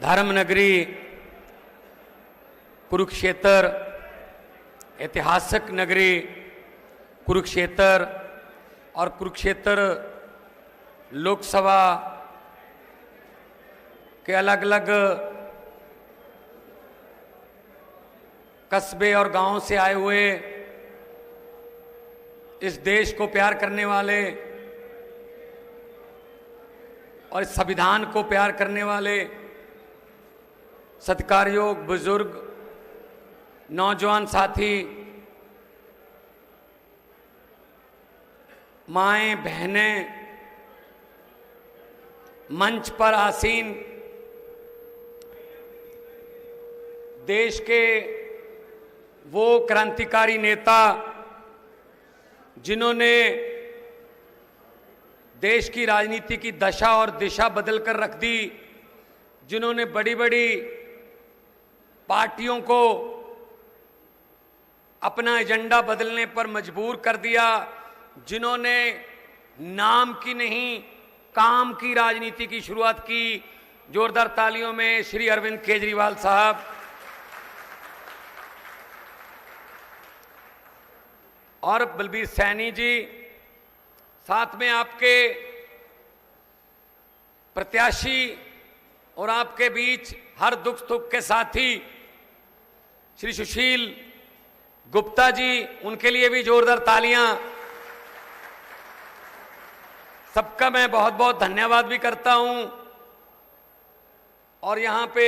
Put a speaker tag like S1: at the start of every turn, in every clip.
S1: धर्म नगरी कुरुक्षेत्र, ऐतिहासिक नगरी कुरुक्षेत्र और कुरुक्षेत्र लोकसभा के अलग अलग कस्बे और गांवों से आए हुए इस देश को प्यार करने वाले और इस संविधान को प्यार करने वाले सत्कारयोग बुजुर्ग नौजवान साथी, माएं बहनें, मंच पर आसीन देश के वो क्रांतिकारी नेता जिन्होंने देश की राजनीति की दशा और दिशा बदल कर रख दी, जिन्होंने बड़ी बड़ी पार्टियों को अपना एजेंडा बदलने पर मजबूर कर दिया, जिन्होंने नाम की नहीं काम की राजनीति की शुरुआत की। जोरदार तालियों में श्री अरविंद केजरीवाल साहब, और बलबीर सैनी जी, साथ में आपके प्रत्याशी और आपके बीच हर दुख सुख के साथी श्री सुशील गुप्ता जी, उनके लिए भी जोरदार तालियां। सबका मैं बहुत बहुत धन्यवाद भी करता हूं। और यहां पे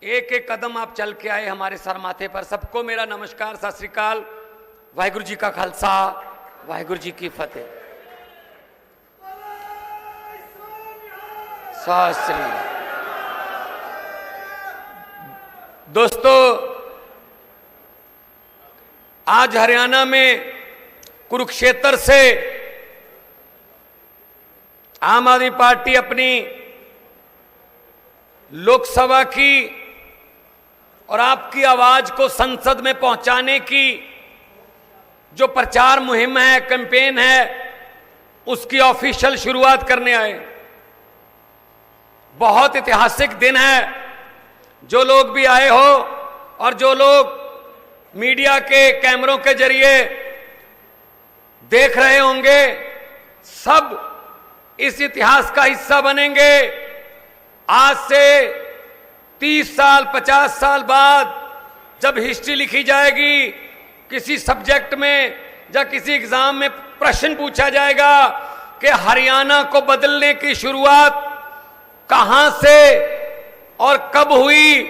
S1: एक एक कदम आप चल के आए हमारे सर माथे पर, सबको मेरा नमस्कार, सत श्री अकाल, वाहिगुरु जी का खालसा, वाहिगुरु जी की फतेह। सत श्री दोस्तों, आज हरियाणा में कुरुक्षेत्र से आम आदमी पार्टी अपनी लोकसभा की और आपकी आवाज को संसद में पहुंचाने की जो प्रचार मुहिम है, कैंपेन है, उसकी ऑफिशियल शुरुआत करने आए। बहुत ऐतिहासिक दिन है। जो लोग भी आए हो और जो लोग मीडिया के कैमरों के जरिए देख रहे होंगे, सब इस इतिहास का हिस्सा बनेंगे। आज से 30 साल 50 साल बाद जब हिस्ट्री लिखी जाएगी, किसी सब्जेक्ट में या किसी एग्जाम में प्रश्न पूछा जाएगा कि हरियाणा को बदलने की शुरुआत कहां से और कब हुई,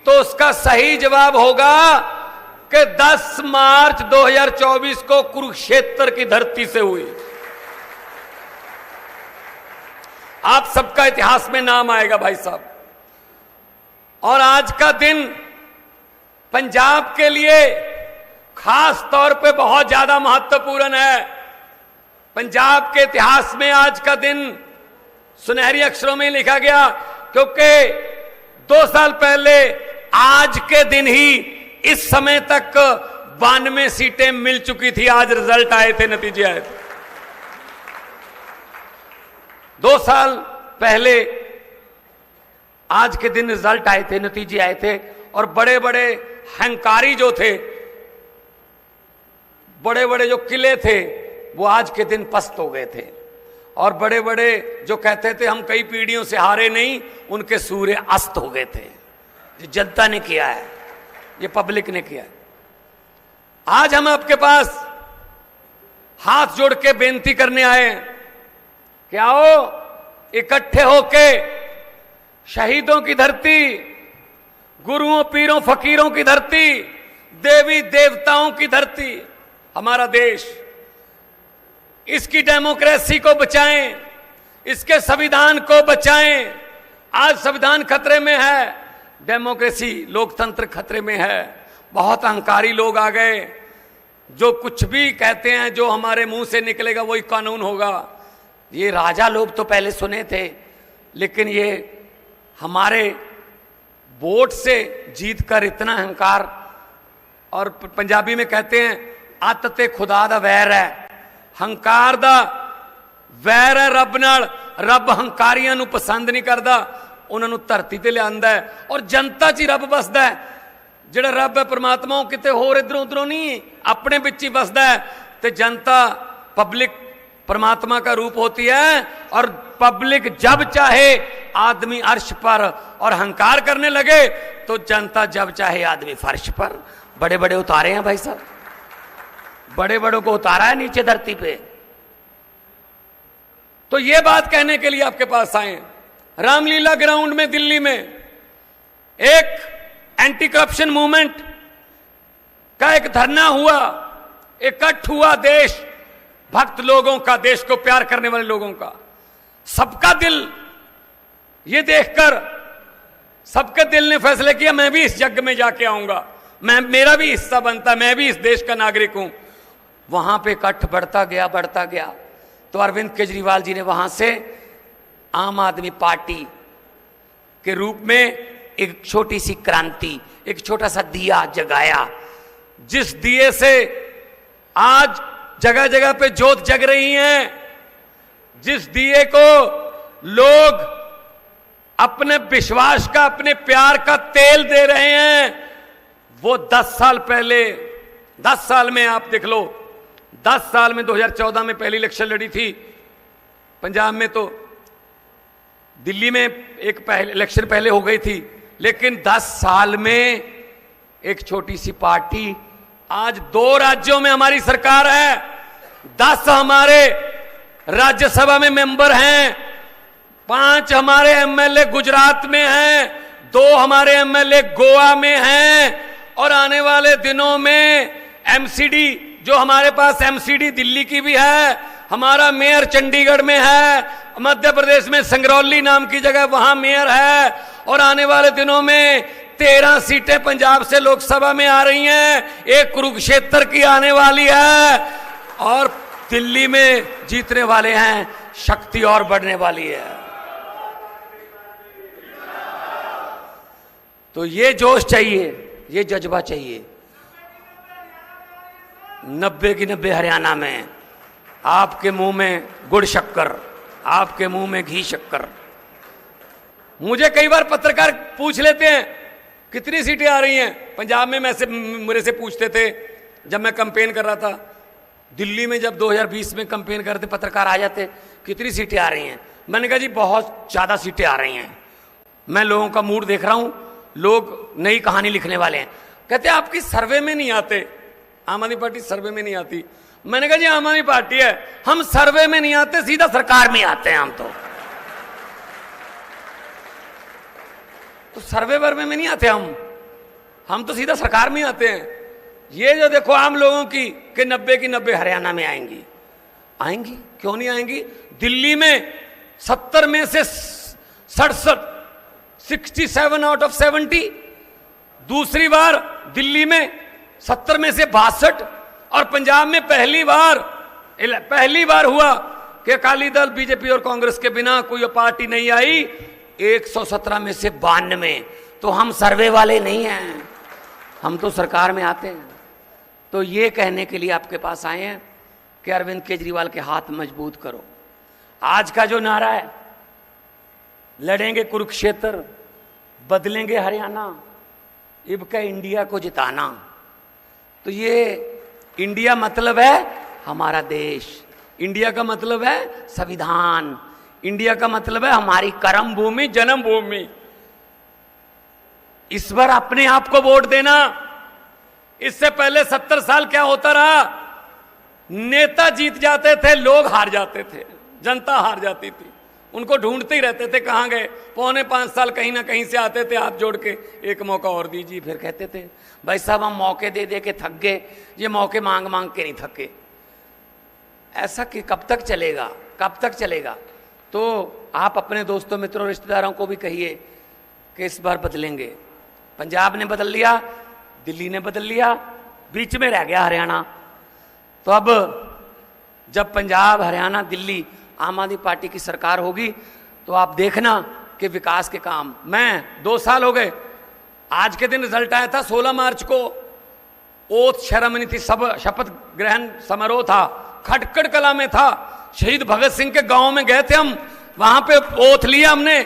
S1: तो उसका सही जवाब होगा कि 10 मार्च 2024 को कुरुक्षेत्र की धरती से हुई। आप सबका इतिहास में नाम आएगा भाई साहब। और आज का दिन पंजाब के लिए खास तौर पे बहुत ज्यादा महत्वपूर्ण है। पंजाब के इतिहास में आज का दिन सुनहरी अक्षरों में लिखा गया, क्योंकि 2 साल पहले आज के दिन ही इस समय तक 92 सीटें मिल चुकी थी। आज रिजल्ट आए थे, नतीजे आए थे। 2 साल पहले आज के दिन रिजल्ट आए थे, नतीजे आए थे, और बड़े बड़े हंकारी जो थे, बड़े बड़े जो किले थे, वो आज के दिन पस्त हो गए थे। और बड़े बड़े जो कहते थे हम कई पीढ़ियों से हारे नहीं, उनके सूर्य अस्त हो गए थे। ये जनता ने किया है, ये पब्लिक ने किया है। आज हम आपके पास हाथ जोड़ के बेनती करने आए कि आओ इकट्ठे होके शहीदों की धरती, गुरुओं पीरों फकीरों की धरती, देवी देवताओं की धरती, हमारा देश, इसकी डेमोक्रेसी को बचाएं, इसके संविधान को बचाएं। आज संविधान खतरे में है, डेमोक्रेसी लोकतंत्र खतरे में है। बहुत अहंकारी लोग आ गए जो कुछ भी कहते हैं, जो हमारे मुंह से निकलेगा वही कानून होगा। ये राजा लोग तो पहले सुने थे, लेकिन ये हमारे वोट से जीतकर इतना अहंकार, और पंजाबी में कहते हैं अत ते खुदा दा वैर है, हंकार दा वैर है रब नाल, रब हंकारियां नू पसंद नहीं करता, उन्होंने धरती ते लियांदा है और जनता च ही रब बसदा है। जिहड़ा रब है परमात्मा वो किते होर इधरों उधरों नहीं, अपने बिच ही बसदा है। तो जनता पब्लिक परमात्मा का रूप होती है और पब्लिक जब चाहे आदमी अर्श पर और हंकार करने लगे तो जनता जब चाहे आदमी फर्श पर। बड़े बड़े उतारे हैं भाई साहब, बड़े बड़ों को उतारा है नीचे धरती पे। तो ये बात कहने के लिए आपके पास आए। रामलीला ग्राउंड में दिल्ली में एक एंटी करप्शन मूवमेंट का एक धरना हुआ, इकट्ठ हुआ देश भक्त लोगों का, देश को प्यार करने वाले लोगों का। सबका दिल ये देखकर, सबके दिल ने फैसला किया मैं भी इस यज्ञ में जाके आऊंगा, मेरा भी हिस्सा बनता, मैं भी इस देश का नागरिक हूं। वहां पे इकट्ठ बढ़ता गया। तो अरविंद केजरीवाल जी ने वहां से आम आदमी पार्टी के रूप में एक छोटी सी क्रांति, एक छोटा सा दिया जगाया, जिस दिए से आज जगह जगह पे जोत जग रही है, जिस दिए को लोग अपने विश्वास का, अपने प्यार का तेल दे रहे हैं। वो 10 साल पहले, 10 साल में आप देख लो, 10 साल में 2014 में पहली इलेक्शन लड़ी थी पंजाब में, तो दिल्ली में एक इलेक्शन पहले हो गई थी, लेकिन 10 साल में एक छोटी सी पार्टी, आज 2 राज्यों में हमारी सरकार है, 10 हमारे राज्यसभा में मेंबर हैं, 5 हमारे एमएलए गुजरात में हैं, 2 हमारे एमएलए गोवा में हैं, और आने वाले दिनों में एमसीडी, जो हमारे पास एमसीडी दिल्ली की भी है, हमारा मेयर चंडीगढ़ में है, मध्य प्रदेश में संगरौली नाम की जगह वहां मेयर है, और आने वाले दिनों में 13 सीटें पंजाब से लोकसभा में आ रही हैं, एक कुरुक्षेत्र की आने वाली है, और दिल्ली में जीतने वाले हैं, शक्ति और बढ़ने वाली है। तो ये जोश चाहिए, ये जज्बा चाहिए। 90 की 90 हरियाणा में, आपके मुंह में गुड़ शक्कर, आपके मुंह में घी शक्कर। मुझे कई बार पत्रकार पूछ लेते हैं कितनी सीटें आ रही हैं पंजाब में, मेरे से पूछते थे जब मैं कैंपेन कर रहा था। दिल्ली में जब 2020 में कैंपेन करते पत्रकार आ जाते, कितनी सीटें आ रही हैं? मैंने कहा जी बहुत ज़्यादा सीटें आ रही हैं, मैं लोगों का मूड देख रहा हूं, लोग नई कहानी लिखने वाले हैं। कहते आपकी सर्वे में नहीं आते, आम आदमी पार्टी सर्वे में नहीं आती। मैंने कहा जी आम आदमी पार्टी है, हम सर्वे में नहीं आते, सीधा सरकार में आते हैं हम तो सर्वे वर्वे में नहीं आते हम तो सीधा सरकार में आते हैं। ये जो देखो आम लोगों की 90 की 90 हरियाणा में आएंगी, क्यों नहीं आएंगी? दिल्ली में 70 में से 67, 67 आउट ऑफ 70, दूसरी बार दिल्ली में 70 में से 62, और पंजाब में पहली बार हुआ कि अकाली दल, बीजेपी और कांग्रेस के बिना कोई पार्टी नहीं आई, 117 में से 92। तो हम सर्वे वाले नहीं हैं, हम तो सरकार में आते हैं। तो ये कहने के लिए आपके पास आए हैं कि अरविंद केजरीवाल के हाथ मजबूत करो। आज का जो नारा है, लड़ेंगे कुरुक्षेत्र, बदलेंगे हरियाणा, इब का इंडिया को जिताना। तो ये इंडिया मतलब है हमारा देश, इंडिया का मतलब है संविधान, इंडिया का मतलब है हमारी कर्म भूमि, जन्मभूमि। इस बार अपने आप को वोट देना। इससे पहले 70 साल क्या होता रहा? नेता जीत जाते थे, लोग हार जाते थे, जनता हार जाती थी, उनको ढूंढते ही रहते थे कहां गए। 4.25 साल कहीं ना कहीं से आते थे हाथ जोड़ के, एक मौका और दीजिए। फिर कहते थे भाई साहब हम मौके दे दे के थक गए, ये मौके मांग मांग के नहीं थके। ऐसा कि कब तक चलेगा, कब तक चलेगा? तो आप अपने दोस्तों, मित्रों, रिश्तेदारों को भी कहिए कि इस बार बदलेंगे। पंजाब ने बदल लिया, दिल्ली ने बदल लिया, बीच में रह गया हरियाणा। तो अब जब पंजाब, हरियाणा, दिल्ली आम आदमी पार्टी की सरकार होगी तो आप देखना कि विकास के काम। मैं 2 साल हो गए, आज के दिन रिजल्ट आया था 16 मार्च को, ओथ सेरेमनी थी, सब शपथ ग्रहण समारोह था, खटकड़ कला में था। शहीद भगत सिंह के गांव में गए थे हम, वहां पे ओथ लिया हमने,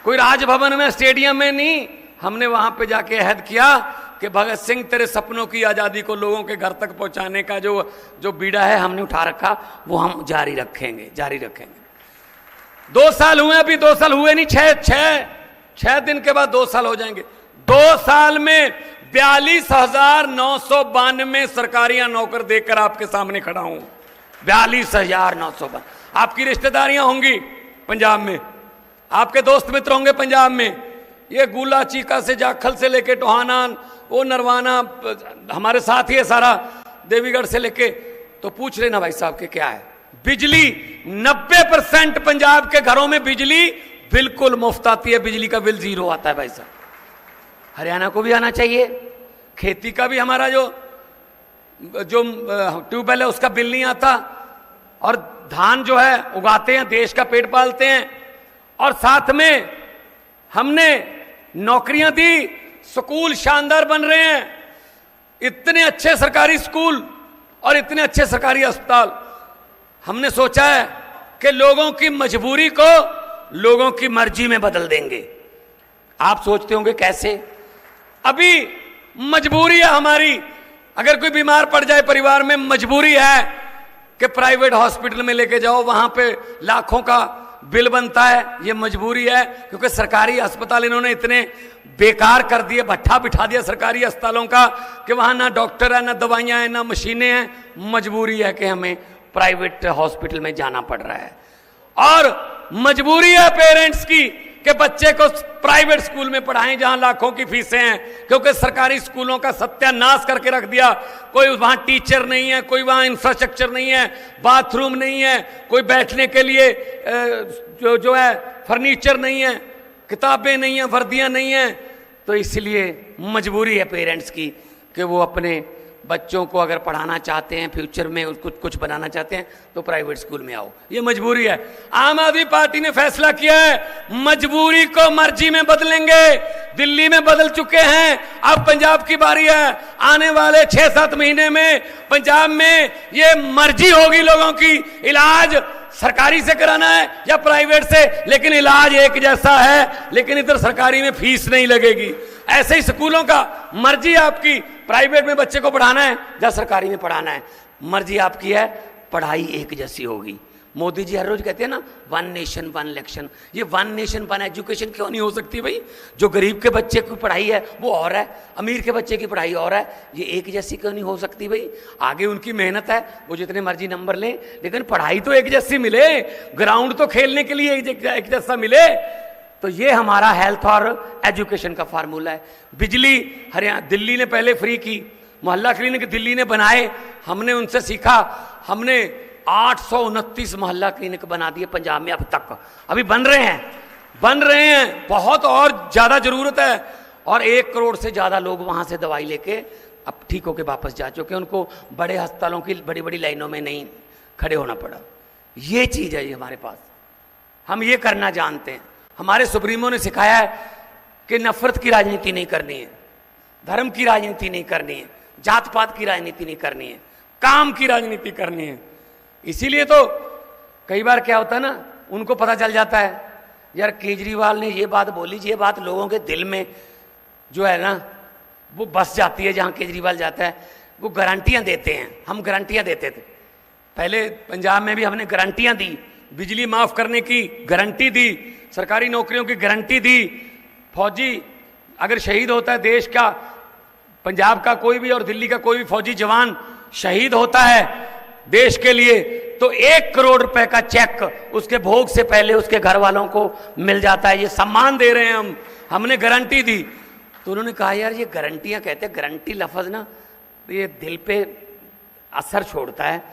S1: कोई राजभवन में स्टेडियम में नहीं, हमने वहां पे जाके अहद किया कि भगत सिंह तेरे सपनों की आजादी को लोगों के घर तक पहुंचाने का जो बीड़ा है हमने उठा रखा, वो हम जारी रखेंगे, जारी रखेंगे। 2 साल हुए, अभी 2 साल हुए नहीं, 6 दिन के बाद 2 साल हो जाएंगे। 2 साल में 42,992 सरकारी नौकर देकर आपके सामने खड़ा हूं। 42,992। आपकी रिश्तेदारियां होंगी पंजाब में, आपके दोस्त मित्र होंगे पंजाब में, ये गुला चीका से जाखल से लेके टोहाना, वो नरवाना हमारे साथ ही है सारा, देवीगढ़ से लेके, तो पूछ लेना भाई साहब के क्या है। बिजली 90% पंजाब के घरों में बिजली बिल्कुल मुफ्त आती है, बिजली का बिल 0 आता है भाई साहब। हरियाणा को भी आना चाहिए। खेती का भी हमारा जो ट्यूबवेल है उसका बिल नहीं आता, और धान जो है उगाते हैं, देश का पेट पालते हैं, और साथ में हमने नौकरियां दी, स्कूल शानदार बन रहे हैं, इतने अच्छे सरकारी स्कूल और इतने अच्छे सरकारी अस्पताल। हमने सोचा है कि लोगों की मजबूरी को लोगों की मर्जी में बदल देंगे। आप सोचते होंगे कैसे? अभी मजबूरी है हमारी, अगर कोई बीमार पड़ जाए परिवार में, मजबूरी है कि प्राइवेट हॉस्पिटल में लेके जाओ, वहां पे लाखों का बिल बनता है, ये मजबूरी है, क्योंकि सरकारी अस्पताल इन्होंने इतने बेकार कर दिए, भट्ठा बिठा दिया सरकारी अस्पतालों का कि वहां ना डॉक्टर है, ना दवाइयां हैं, ना मशीनें हैं। मजबूरी है कि हमें प्राइवेट हॉस्पिटल में जाना पड़ रहा है, और मजबूरी है पेरेंट्स की कि बच्चे को प्राइवेट स्कूल में पढ़ाएं जहां लाखों की फीसें हैं, क्योंकि सरकारी स्कूलों का सत्यानाश करके रख दिया। कोई वहां टीचर नहीं है, कोई वहां इंफ्रास्ट्रक्चर नहीं है, बाथरूम नहीं है, कोई बैठने के लिए जो है फर्नीचर नहीं है, किताबें नहीं है, वर्दियां नहीं है। तो इसलिए मजबूरी है पेरेंट्स की कि वो अपने बच्चों को अगर पढ़ाना चाहते हैं, फ्यूचर में उसको कुछ बनाना चाहते हैं, तो प्राइवेट स्कूल में आओ, ये मजबूरी है। आम आदमी पार्टी ने फैसला किया है, मजबूरी को मर्जी में बदलेंगे। दिल्ली में बदल चुके हैं, अब पंजाब की बारी है। आने वाले 6-7 महीने में पंजाब में ये मर्जी होगी लोगों की, इलाज सरकारी से कराना है या प्राइवेट से, लेकिन इलाज एक जैसा है, लेकिन इधर सरकारी में फीस नहीं लगेगी। ऐसे ही स्कूलों का मर्जी आपकी, प्राइवेट में बच्चे को पढ़ाना है या सरकारी में पढ़ाना है, मर्जी आपकी है, पढ़ाई एक जैसी होगी। मोदी जी हर रोज कहते हैं ना, 1 नेशन 1 इलेक्शन। ये 1 नेशन 1 एजुकेशन क्यों नहीं हो सकती भाई? जो गरीब के बच्चे की पढ़ाई है वो और है, अमीर के बच्चे की पढ़ाई और है, ये एक जैसी क्यों नहीं हो सकती भाई? आगे उनकी मेहनत है, वो जितने मर्जी नंबर लें, लेकिन पढ़ाई तो एक जैसी मिले, ग्राउंड तो खेलने के लिए एक जैसा मिले। तो ये हमारा हेल्थ और एजुकेशन का फार्मूला है। बिजली हरियाणा, दिल्ली ने पहले फ्री की, मोहल्ला क्लिनिक दिल्ली ने बनाए, हमने उनसे सीखा, हमने 829 मोहल्ला क्लिनिक बना दिए पंजाब में अब तक, अभी बन रहे हैं, बहुत और ज्यादा जरूरत है। और 1 करोड़ से ज्यादा लोग वहां से दवाई लेके अब ठीक होके वापस जा चुके, उनको बड़े अस्पतालों की बड़ी बड़ी लाइनों में नहीं खड़े होना पड़ा। ये चीज है ये हमारे पास, हम ये करना जानते हैं। हमारे सुप्रीमो ने सिखाया है कि नफरत की राजनीति नहीं करनी है, धर्म की राजनीति नहीं करनी है, जात पात की राजनीति नहीं करनी है, काम की राजनीति करनी है। इसीलिए तो कई बार क्या होता है ना, उनको पता चल जाता है यार केजरीवाल ने ये बात बोली, ये बात लोगों के दिल में जो है ना वो बस जाती है। जहां केजरीवाल जाता है वो गारंटियां देते हैं, हम गारंटियां देते थे पहले पंजाब में भी, हमने गारंटियां दी, बिजली माफ करने की गारंटी दी, सरकारी नौकरियों की गारंटी दी। फौजी अगर शहीद होता है देश का, पंजाब का कोई भी और दिल्ली का कोई भी फौजी जवान शहीद होता है देश के लिए, तो 1 करोड़ रुपए का चेक उसके भोग से पहले उसके घर वालों को मिल जाता है। ये सम्मान दे रहे हैं हमने गारंटी दी। तो उन्होंने कहा यार ये गारंटियां कहते हैं, गारंटी लफ्ज ना ये दिल पे असर छोड़ता है।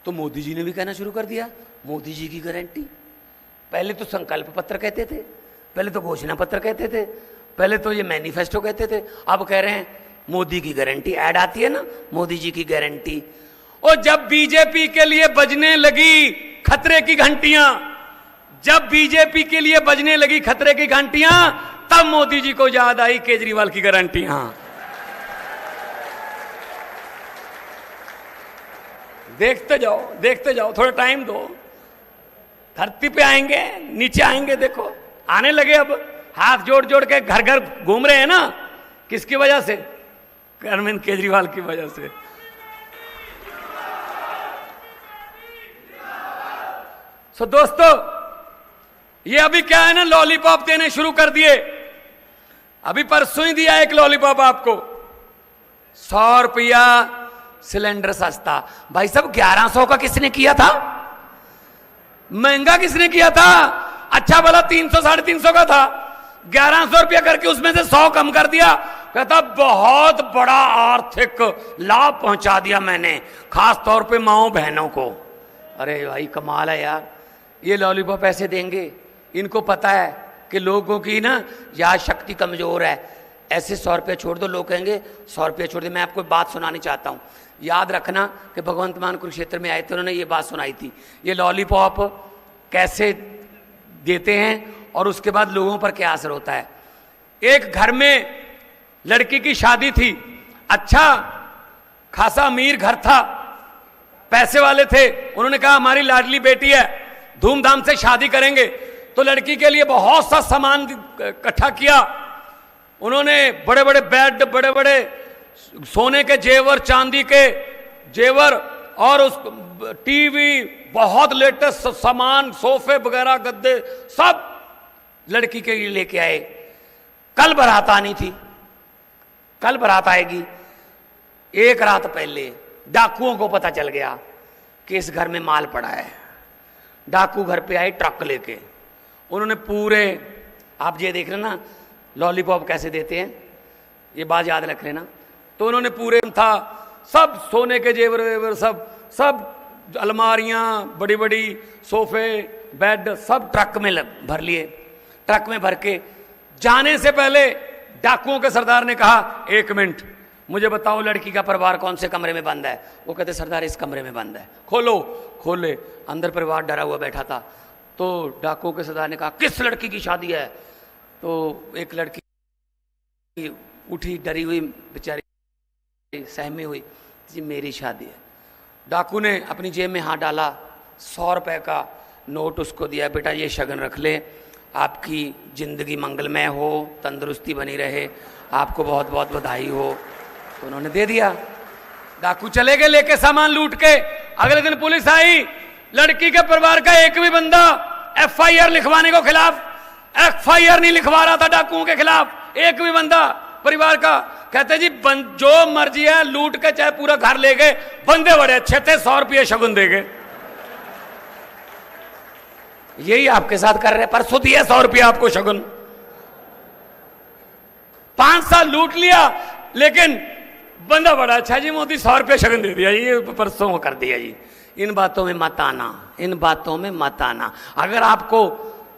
S1: तो मोदी जी ने भी कहना शुरू कर दिया, मोदी जी की गारंटी। पहले तो संकल्प पत्र कहते थे, पहले तो घोषणा पत्र कहते थे, पहले तो ये मैनिफेस्टो कहते थे, अब कह रहे हैं मोदी की गारंटी। ऐड आती है ना, मोदी जी की गारंटी। और जब बीजेपी के लिए बजने लगी खतरे की घंटियां, जब बीजेपी के लिए बजने लगी खतरे की घंटियां, तब मोदी जी को याद आई केजरीवाल की गारंटियां। देखते जाओ थोड़ा टाइम दो। धरती पे आएंगे, नीचे आएंगे, देखो आने लगे। अब हाथ जोड़ जोड़ के घर घर घूम रहे हैं ना, किसकी वजह से? अरविंद केजरीवाल की वजह से। सो दोस्तों, ये अभी क्या है ना, लॉलीपॉप देने शुरू कर दिए। अभी परसों ही दिया एक लॉलीपॉप आपको, 100 रुपया सिलेंडर सस्ता। भाई साहब 1100 का किसने किया था? महंगा किसने किया था? अच्छा भला 300 350 का था, 1100 रुपया करके उसमें से 100 कम कर दिया। कहता बहुत बड़ा आर्थिक लाभ पहुंचा दिया मैंने, खास तौर पे माओ बहनों को। अरे भाई कमाल है यार, ये लॉलीपॉप ऐसे देंगे, इनको पता है कि लोगों की ना याद शक्ति कमजोर है। ऐसे 100 रुपये छोड़ दो, लोग कहेंगे 100 रुपये छोड़ दे। मैं आपको बात सुनानी चाहता हूँ, याद रखना कि भगवंत मान कुरुक्षेत्र में आए थे, उन्होंने ये बात सुनाई थी। ये लॉलीपॉप कैसे देते हैं और उसके बाद लोगों पर क्या असर होता है। एक घर में लड़की की शादी थी, अच्छा खासा अमीर घर था, पैसे वाले थे। उन्होंने कहा हमारी लाडली बेटी है, धूमधाम से शादी करेंगे, तो लड़की के लिए बहुत सा सामान इकट्ठा किया। उन्होंने बड़े बड़े बेड, बड़े बड़े सोने के जेवर, चांदी के जेवर और उस टीवी, बहुत लेटेस्ट सामान, सोफे वगैरह, गद्दे, सब लड़की के लिए लेके आए। कल बारात आनी थी, कल बारात आएगी। एक रात पहले डाकुओं को पता चल गया कि इस घर में माल पड़ा है। डाकू घर पे आए ट्रक लेके। उन्होंने पूरे, आप ये देख रहे ना लॉलीपॉप कैसे देते हैं, ये बात याद रख लेना। तो उन्होंने पूरे था सब सोने के जेवर वेवर, सब अलमारियां, बड़ी बड़ी सोफे, बेड, सब ट्रक में भर लिए। ट्रक में भर के जाने से पहले डाकुओं के सरदार ने कहा, 1 मिनट मुझे बताओ लड़की का परिवार कौन से कमरे में बंद है। वो कहते सरदार इस कमरे में बंद है। खोलो। खोले, अंदर परिवार डरा हुआ बैठा था। तो डाकुओं के सरदार ने कहा किस लड़की की शादी है? तो एक लड़की उठी, डरी हुई बेचारी, सहमी हुई, जी मेरी शादी है। डाकू ने अपनी जेब में हाथ डाला, 100 रुपए का नोट उसको दिया, बेटा ये शगन रख ले, आपकी जिंदगी मंगलमय हो, तंदुरुस्ती बनी रहे, आपको बहुत बहुत बधाई हो। तो उन्होंने दे दिया। डाकू चले गए लेके सामान लूट के। अगले दिन पुलिस आई, लड़की के परिवार का एक भी बंदा FIR लिखवाने को खिलाफ FIR नहीं लिखवा रहा था डाकुओं के खिलाफ, एक भी बंदा परिवार का। कहते जी जो मर्जी है लूट के चाहे पूरा घर ले गए, बंदे बड़े अच्छे थे, 100 रुपये शगुन दे गए। यही आपके साथ कर रहे, परसों दिया 100 रुपया आपको शगुन। 5 साल लूट लिया, लेकिन बंदा बड़ा अच्छा जी, मोदी 100 रुपया शगुन दे दिया, ये परसों कर दिया जी। इन बातों में मत आना, इन बातों में मत आना। अगर आपको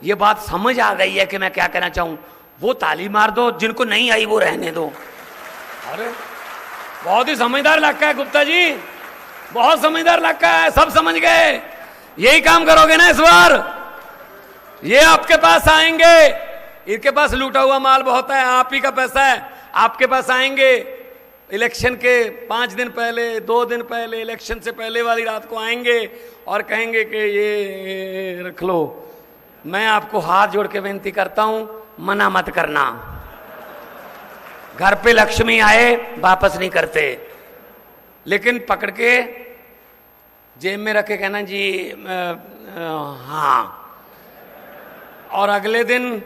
S1: ये बात समझ आ गई है कि मैं क्या कहना चाहूं, वो ताली मार दो, जिनको नहीं आई वो रहने दो। अरे बहुत ही समझदार इलाका है गुप्ता जी, बहुत समझदार इलाका है, सब समझ गए। यही काम करोगे ना इस बार, ये आपके पास आएंगे, इनके पास लूटा हुआ माल बहुत है, आप ही का पैसा है, आपके पास आएंगे। इलेक्शन के 5 दिन पहले, 2 दिन पहले, इलेक्शन से पहले वाली रात को आएंगे और कहेंगे कि ये रख लो। मैं आपको हाथ जोड़ के विनती करता हूं, मना मत करना। घर पे लक्ष्मी आए वापस नहीं करते, लेकिन पकड़ के जेब में रख के कहना जी हाँ। और अगले दिन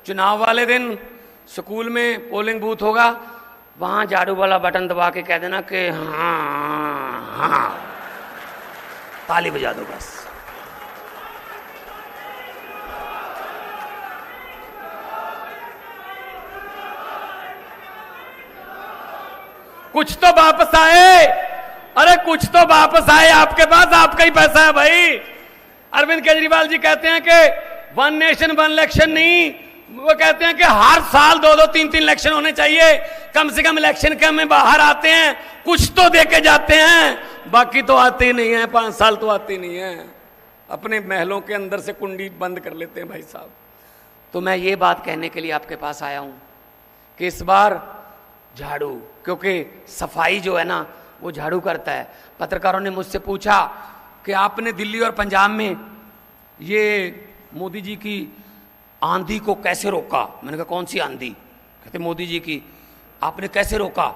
S1: चुनाव वाले दिन स्कूल में पोलिंग बूथ होगा, वहां झाड़ू वाला बटन दबा के कह देना कि हाँ हाँ, ताली बजा दो बस। कुछ तो वापस आए, अरे कुछ तो वापस आए आपके पास, आपका ही पैसा है भाई। अरविंद केजरीवाल जी कहते हैं कि 1 नेशन 1 इलेक्शन नहीं, वो कहते हैं कि हर साल 2-2, 3-3 इलेक्शन होने चाहिए, कम से कम इलेक्शन के में बाहर आते हैं, कुछ तो दे के जाते हैं, बाकी तो आते ही नहीं है, 5 साल तो आते ही नहीं है, अपने महलों के अंदर से कुंडी बंद कर लेते हैं भाई साहब। तो मैं ये बात कहने के लिए आपके पास आया हूं कि इस बार झाड़ू, क्योंकि सफाई जो है ना वो झाड़ू करता है। पत्रकारों ने मुझसे पूछा कि आपने दिल्ली और पंजाब में ये मोदी जी की आंधी को कैसे रोका। मैंने कहा कौन सी आंधी। कहते मोदी जी की, आपने कैसे रोका।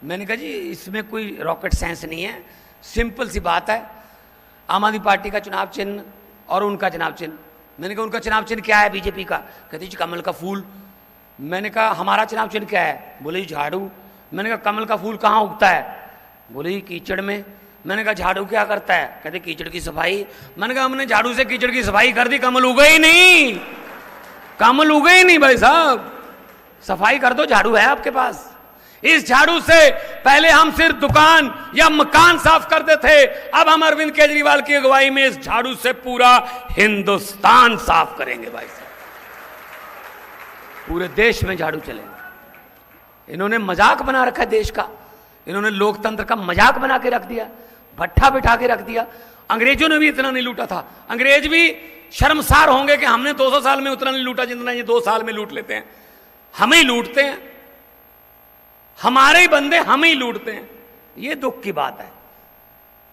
S1: मैंने कहा जी इसमें कोई रॉकेट साइंस नहीं है, सिंपल सी बात है। आम आदमी पार्टी का चुनाव चिन्ह और उनका चुनाव चिन्ह। मैंने कहा उनका चुनाव चिन्ह क्या है बीजेपी का। कहती जी कमल का फूल। मैंने कहा हमारा चुनाव चिन्ह क्या है। बोले जी झाड़ू। मैंने कहा कमल का फूल कहाँ उगता है। बोले जी कीचड़ में। मैंने कहा झाड़ू क्या करता है। कहते कीचड़ की सफाई। मैंने कहा हमने झाड़ू से कीचड़ की सफाई कर दी, कमल उगे ही नहीं, कमल उगे ही नहीं भाई साहब, सफाई कर दो, झाड़ू है आपके पास। इस झाड़ू से पहले हम सिर्फ दुकान या मकान साफ करते थे, अब हम अरविंद केजरीवाल की अगुवाई में इस झाड़ू से पूरा हिंदुस्तान साफ करेंगे भाई साहब। पूरे देश में झाड़ू चलेंगे। इन्होंने मजाक बना रखा है देश का, इन्होंने लोकतंत्र का मजाक बना के रख दिया, भट्ठा बिठा के रख दिया। अंग्रेजों ने भी इतना नहीं लूटा था। अंग्रेज भी शर्मसार होंगे कि हमने 200 साल में उतना नहीं लूटा जितना ये 2 साल में लूट लेते हैं। हम ही लूटते हैं, हमारे ही बंदे हम ही लूटते हैं। ये दुख की बात है,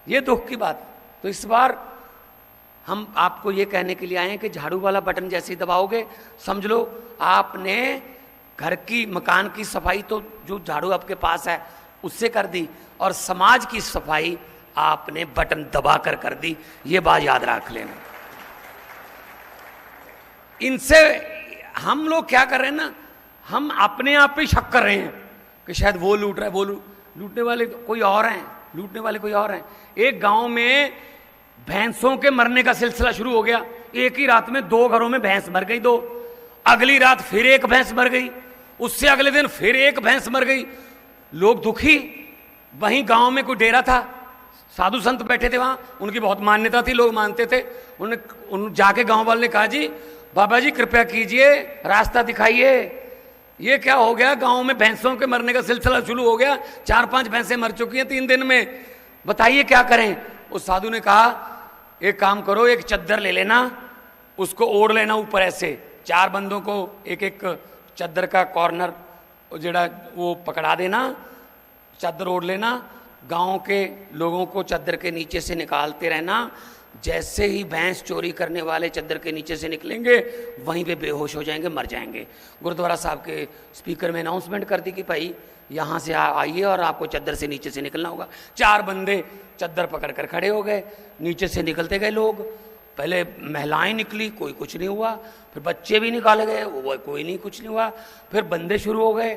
S1: ये दुख की बात है। तो इस बार हम आपको ये कहने के लिए आए हैं कि झाड़ू वाला बटन जैसे ही दबाओगे समझ लो आपने घर की मकान की सफाई तो जो झाड़ू आपके पास है उससे कर दी, और समाज की सफाई आपने बटन दबाकर कर दी। ये बात याद रख लेना। इनसे हम लोग क्या कर रहे हैं ना, हम अपने आप पे शक कर रहे हैं कि शायद वो लूट रहा है, वो लूटने वाले कोई और हैं, लूटने वाले कोई और हैं। एक गांव में भैंसों के मरने का सिलसिला शुरू हो गया। एक ही रात में 2 घरों में भैंस मर गई, 2। अगली रात फिर एक भैंस मर गई, उससे अगले दिन फिर एक भैंस मर गई। लोग दुखी। वहीं गांव में कोई डेरा था, साधु संत बैठे थे वहां, उनकी बहुत मान्यता थी, लोग मानते थे। उन्हें जाके गांव वाले ने कहा जी बाबा जी कृपया कीजिए, रास्ता दिखाइए, ये क्या हो गया, गांव में भैंसों के मरने का सिलसिला शुरू हो गया, 4-5 भैंसें मर चुकी हैं 3 दिन में, बताइए क्या करें। उस साधु ने कहा एक काम करो, एक चद्दर ले लेना, उसको ओढ़ लेना ऊपर ऐसे, 4 बंदों को एक एक चद्दर का कॉर्नर जेड़ा वो पकड़ा देना, चद्दर ओढ़ लेना, गांव के लोगों को चद्दर के नीचे से निकालते रहना। जैसे ही भैंस चोरी करने वाले चद्दर के नीचे से निकलेंगे वहीं पे बेहोश हो जाएंगे, मर जाएंगे। गुरुद्वारा साहब के स्पीकर में अनाउंसमेंट कर दी कि भाई यहाँ से आइए और आपको चद्दर से नीचे से निकलना होगा। 4 बंदे चद्दर पकड़ कर खड़े हो गए, नीचे से निकलते गए लोग। पहले महिलाएं निकली, कोई कुछ नहीं हुआ, फिर बच्चे भी निकाले गए, वो कोई नहीं, कुछ नहीं हुआ। फिर बंदे शुरू हो गए,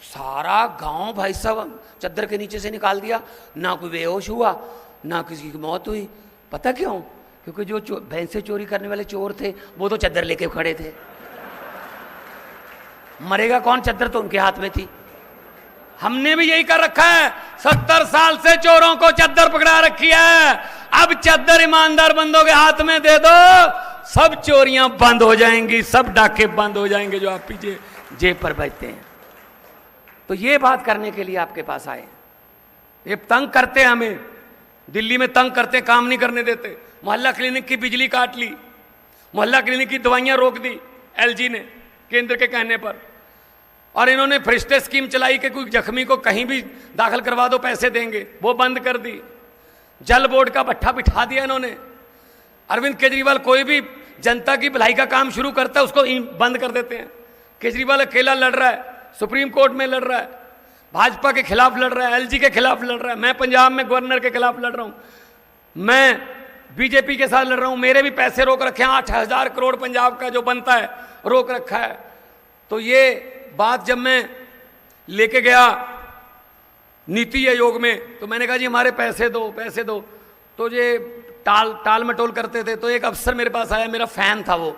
S1: सारा गांव भाई साहब चद्दर के नीचे से निकाल दिया। ना कोई बेहोश हुआ, ना किसी की मौत हुई। पता क्यों? क्योंकि जो भैंसे चोरी करने वाले चोर थे वो तो चद्दर लेके खड़े थे। मरेगा कौन? चद्दर तो उनके हाथ में थी। हमने भी यही कर रखा है, 70 साल से चोरों को चद्दर पकड़ा रखी है। अब चद्दर ईमानदार बंदों के हाथ में दे दो, सब चोरियां बंद हो जाएंगी, सब डाके बंद हो जाएंगे जो आप पीछे जेब पर बैठते हैं। तो ये बात करने के लिए आपके पास आए। ये तंग करते हैं हमें, दिल्ली में तंग करते, काम नहीं करने देते। मोहल्ला क्लिनिक की बिजली काट ली, मोहल्ला क्लिनिक की दवाइयां रोक दी एलजी ने केंद्र के कहने पर, और इन्होंने फरिश्ते स्कीम चलाई कि कोई जख्मी को कहीं भी दाखिल करवा दो पैसे देंगे, वो बंद कर दी। जल बोर्ड का भट्ठा बिठा दिया इन्होंने। अरविंद केजरीवाल कोई भी जनता की भलाई का काम शुरू करता है उसको बंद कर देते हैं। केजरीवाल अकेला लड़ रहा है, सुप्रीम कोर्ट में लड़ रहा है, भाजपा के खिलाफ लड़ रहा है, एलजी के खिलाफ लड़ रहा है, मैं पंजाब में गवर्नर के खिलाफ लड़ रहा हूं, मैं बीजेपी के साथ लड़ रहा हूं, मेरे भी पैसे रोक रखे हैं, 8,000 करोड़ पंजाब का जो बनता है रोक रखा है। तो ये बात जब मैं लेके गया नीति आयोग में तो मैंने कहा जी हमारे पैसे दो, पैसे दो। तो ये टाल मटोल करते थे। तो एक अफसर मेरे पास आया, मेरा फैन था वो,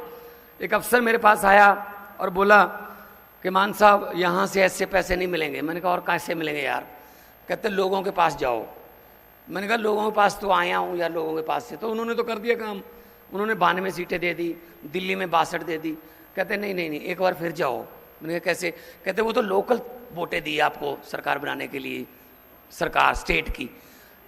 S1: एक अफसर मेरे पास आया और बोला कि मान साहब यहाँ से ऐसे पैसे नहीं मिलेंगे। मैंने कहा और कैसे मिलेंगे यार? कहते लोगों के पास जाओ। मैंने कहा लोगों के पास तो आया हूँ यार, लोगों के पास से। तो उन्होंने तो कर दिया काम, उन्होंने 92 सीटें दे दी, दिल्ली में 62 दे दी। कहते नहीं नहीं नहीं, एक बार फिर जाओ। मैंने कहा कैसे? कहते वो तो लोकल वोटें दी आपको सरकार बनाने के लिए, सरकार स्टेट की,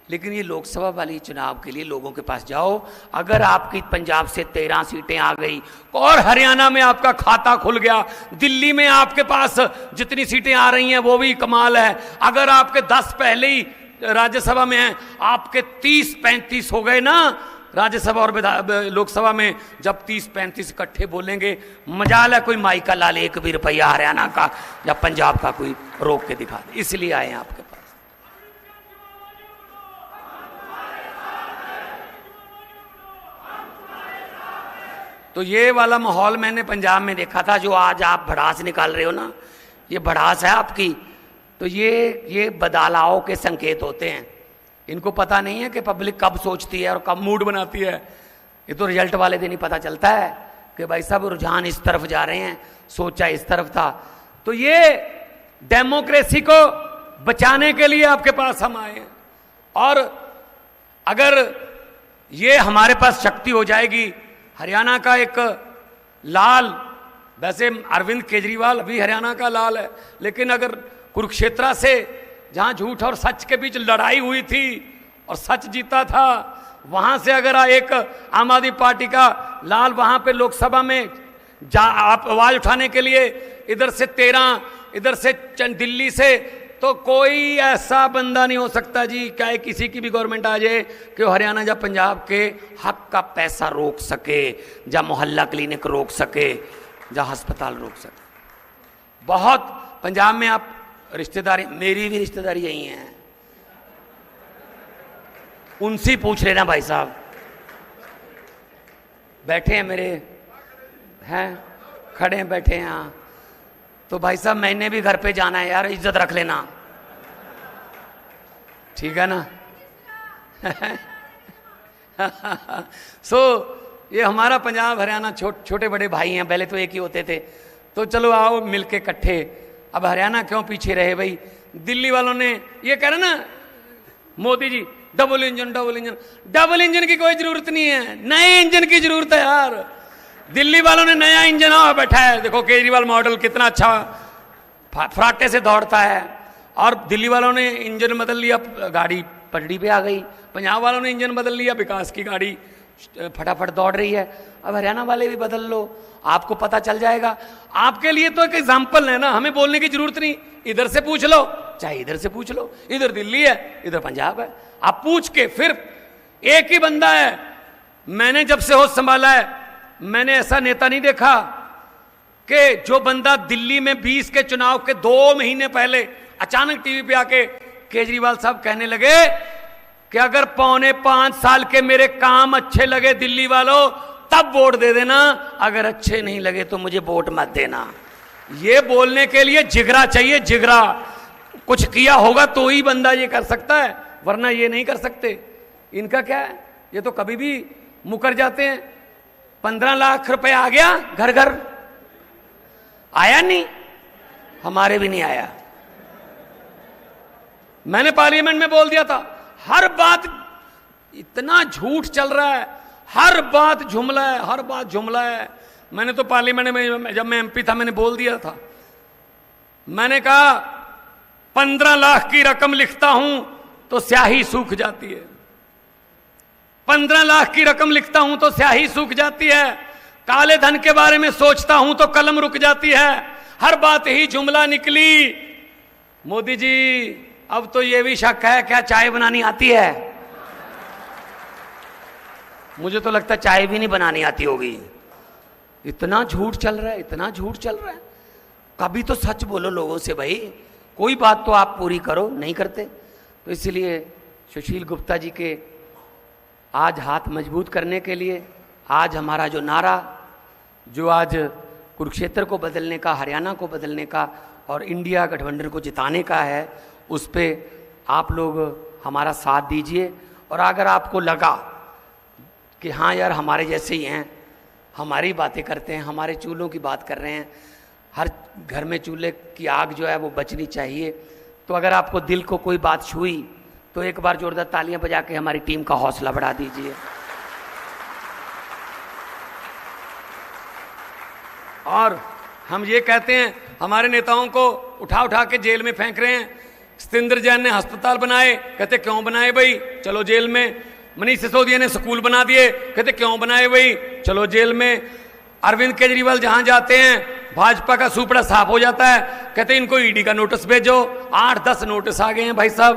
S1: लेकिन ये लोकसभा वाली चुनाव के लिए लोगों के पास जाओ। अगर आपकी पंजाब से 13 सीटें आ गई और हरियाणा में आपका खाता खुल गया, दिल्ली में आपके पास जितनी सीटें आ रही हैं वो भी कमाल है। अगर आपके 10 पहले ही राज्यसभा में हैं, आपके 30-35 हो गए ना राज्यसभा और लोकसभा में जब 30-35 इकट्ठे बोलेंगे, मजाल है कोई माई का लाल 1 भी रुपया हरियाणा का या पंजाब का कोई रोक के दिखा दे। इसलिए आए हैं आपके पास। तो ये वाला माहौल मैंने पंजाब में देखा था, जो आज आप भड़ास निकाल रहे हो ना, ये भड़ास है आपकी। तो ये बदलाव के संकेत होते हैं। इनको पता नहीं है कि पब्लिक कब सोचती है और कब मूड बनाती है। ये तो रिजल्ट वाले दिन ही पता चलता है कि भाई साहब रुझान इस तरफ जा रहे हैं, सोचा इस तरफ था। तो ये डेमोक्रेसी को बचाने के लिए आपके पास हम आए हैं। और अगर ये हमारे पास शक्ति हो जाएगी, हरियाणा का एक लाल, वैसे अरविंद केजरीवाल अभी हरियाणा का लाल है, लेकिन अगर कुरुक्षेत्र से जहां झूठ और सच के बीच लड़ाई हुई थी और सच जीता था, वहां से अगर एक आम आदमी पार्टी का लाल वहां पे लोकसभा में आप आवाज उठाने के लिए, इधर से 13, इधर से दिल्ली से, तो कोई ऐसा बंदा नहीं हो सकता जी, चाहे किसी की भी गवर्नमेंट आ जाए, कि हरियाणा या पंजाब के हक का पैसा रोक सके, या मोहल्ला क्लिनिक रोक सके, या अस्पताल रोक सके। बहुत पंजाब में आप रिश्तेदारी, मेरी भी रिश्तेदारी यही है, उनसे पूछ लेना भाई साहब, बैठे हैं मेरे, हैं खड़े हैं, बैठे हैं यहाँ। तो भाई साहब मैंने भी घर पे जाना है यार, इज्जत रख लेना, ठीक है ना। ये हमारा पंजाब हरियाणा छोटे बड़े भाई हैं, पहले तो एक ही होते थे। तो चलो आओ मिलके इकट्ठे। अब हरियाणा क्यों पीछे रहे भाई? दिल्ली वालों ने ये कह रहे ना मोदी जी डबल इंजन की कोई जरूरत नहीं है, नए इंजन की जरूरत है यार। दिल्ली वालों ने नया इंजन बैठा है, देखो केजरीवाल मॉडल कितना अच्छा फराटे से दौड़ता है। और दिल्ली वालों ने इंजन बदल लिया, गाड़ी पटड़ी पे आ गई। पंजाब वालों ने इंजन बदल लिया, विकास की गाड़ी फटाफट दौड़ रही है। अब हरियाणा वाले भी बदल लो, आपको पता चल जाएगा। आपके लिए तो एक एग्जाम्पल है ना, हमें बोलने की जरूरत नहीं, इधर से पूछ लो, चाहे इधर से पूछ लो, इधर दिल्ली है इधर पंजाब है, आप पूछ के फिर एक ही बंदा है। मैंने जब से होश संभाला है, मैंने ऐसा नेता नहीं देखा कि जो बंदा दिल्ली में 20 के चुनाव के 2 महीने पहले अचानक टीवी पे आके केजरीवाल साहब कहने लगे कि अगर 4.25 साल के मेरे काम अच्छे लगे दिल्ली वालों तब वोट दे देना, अगर अच्छे नहीं लगे तो मुझे वोट मत देना। ये बोलने के लिए जिगरा चाहिए, जिगरा। कुछ किया होगा तो ही बंदा ये कर सकता है, वरना ये नहीं कर सकते। इनका क्या है, ये तो कभी भी मुकर जाते हैं। 15 लाख रुपए आ गया घर घर, आया नहीं, हमारे भी नहीं आया। मैंने पार्लियामेंट में बोल दिया था, हर बात इतना झूठ चल रहा है, हर बात जुमला है, हर बात जुमला है। मैंने तो पार्लियामेंट में जब मैं एमपी था मैंने बोल दिया था, मैंने कहा 15 लाख की रकम लिखता हूं तो स्याही सूख जाती है, 15 लाख की रकम लिखता हूं तो स्याही सूख जाती है, काले धन के बारे में सोचता हूं तो कलम रुक जाती है, हर बात ही जुमला निकली। मोदी जी अब तो यह भी शक है क्या चाय बनानी आती है? मुझे तो लगता है चाय भी नहीं बनानी आती होगी। इतना झूठ चल रहा है, इतना झूठ चल रहा है। कभी तो सच बोलो लोगों से भाई, कोई बात तो आप पूरी करो, नहीं करते। तो इसलिए सुशील गुप्ता जी के आज हाथ मजबूत करने के लिए आज हमारा जो नारा, जो आज कुरुक्षेत्र को बदलने का, हरियाणा को बदलने का और इंडिया गठबंधन को जिताने का है, उस पर आप लोग हमारा साथ दीजिए। और अगर आपको लगा कि हाँ यार हमारे जैसे ही हैं, हमारी बातें करते हैं, हमारे चूल्हों की बात कर रहे हैं, हर घर में चूल्हे की आग जो है वो बचनी चाहिए, तो अगर आपको दिल को कोई बात छुई तो एक बार जोरदार तालियां बजा के हमारी टीम का हौसला बढ़ा दीजिए। और हम ये कहते हैं, हमारे नेताओं को उठा उठा के जेल में फेंक रहे हैं। सतेंद्र जैन ने अस्पताल बनाए, कहते क्यों बनाए भाई, चलो जेल में। मनीष सिसोदिया ने स्कूल बना दिए, कहते क्यों बनाए भाई, चलो जेल में। अरविंद केजरीवाल जहां जाते हैं भाजपा का सुपड़ा साफ हो जाता है, कहते हैं इनको ईडी का नोटिस भेजो। 8-10 नोटिस आ गए हैं भाई साहब,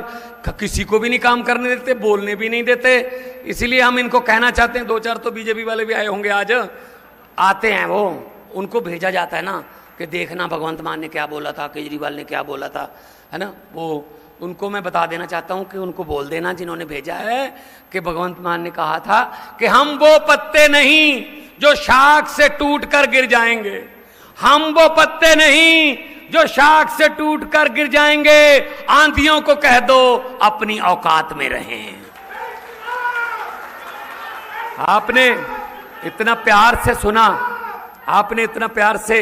S1: किसी को भी नहीं काम करने देते, बोलने भी नहीं देते। इसीलिए हम इनको कहना चाहते हैं, 2-4 तो बीजेपी वाले भी आए होंगे आज, आते हैं वो, उनको भेजा जाता है ना कि देखना भगवंत मान ने क्या बोला था, केजरीवाल ने क्या बोला था, है ना। वो उनको मैं बता देना चाहता हूं कि उनको बोल देना जिन्होंने भेजा है कि भगवंत मान ने कहा था कि हम वो पत्ते नहीं जो शाख से टूटकर गिर जाएंगे, हम वो पत्ते नहीं जो शाख से टूटकर गिर जाएंगे, आंधियों को कह दो अपनी औकात में रहें। आपने इतना प्यार से सुना, आपने इतना प्यार से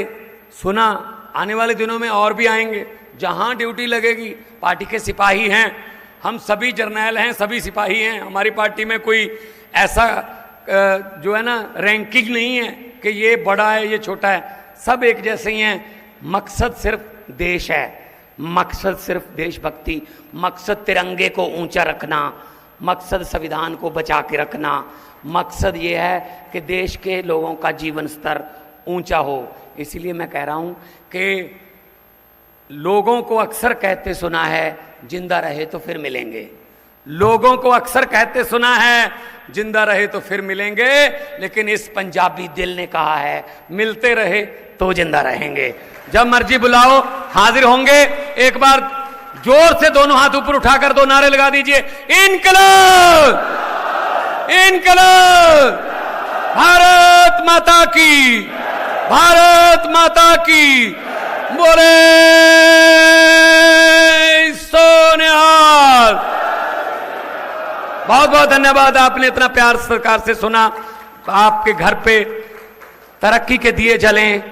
S1: सुना, आने वाले दिनों में और भी आएंगे। जहां ड्यूटी लगेगी, पार्टी के सिपाही हैं हम, सभी जर्नैल हैं, सभी सिपाही हैं। हमारी पार्टी में कोई ऐसा जो है ना रैंकिंग नहीं है कि ये बड़ा है ये छोटा है, सब एक जैसे ही हैं। मकसद सिर्फ देश है, मकसद सिर्फ देशभक्ति, मकसद तिरंगे को ऊंचा रखना, मकसद संविधान को बचा के रखना, मकसद ये है कि देश के लोगों का जीवन स्तर ऊंचा हो। इसीलिए मैं कह रहा हूं कि लोगों को अक्सर कहते सुना है जिंदा रहे तो फिर मिलेंगे, लोगों को अक्सर कहते सुना है जिंदा रहे तो फिर मिलेंगे, लेकिन इस पंजाबी दिल ने कहा है मिलते रहे तो जिंदा रहेंगे। जब मर्जी बुलाओ हाजिर होंगे। एक बार जोर से दोनों हाथ ऊपर उठाकर 2 नारे लगा दीजिए, इनकलाब, इनकलाब, भारत माता की, भारत माता की, बोले सोनिहाल। बहुत बहुत धन्यवाद, आपने इतना प्यार सरकार से सुना। आपके घर पे तरक्की के दिए जलें,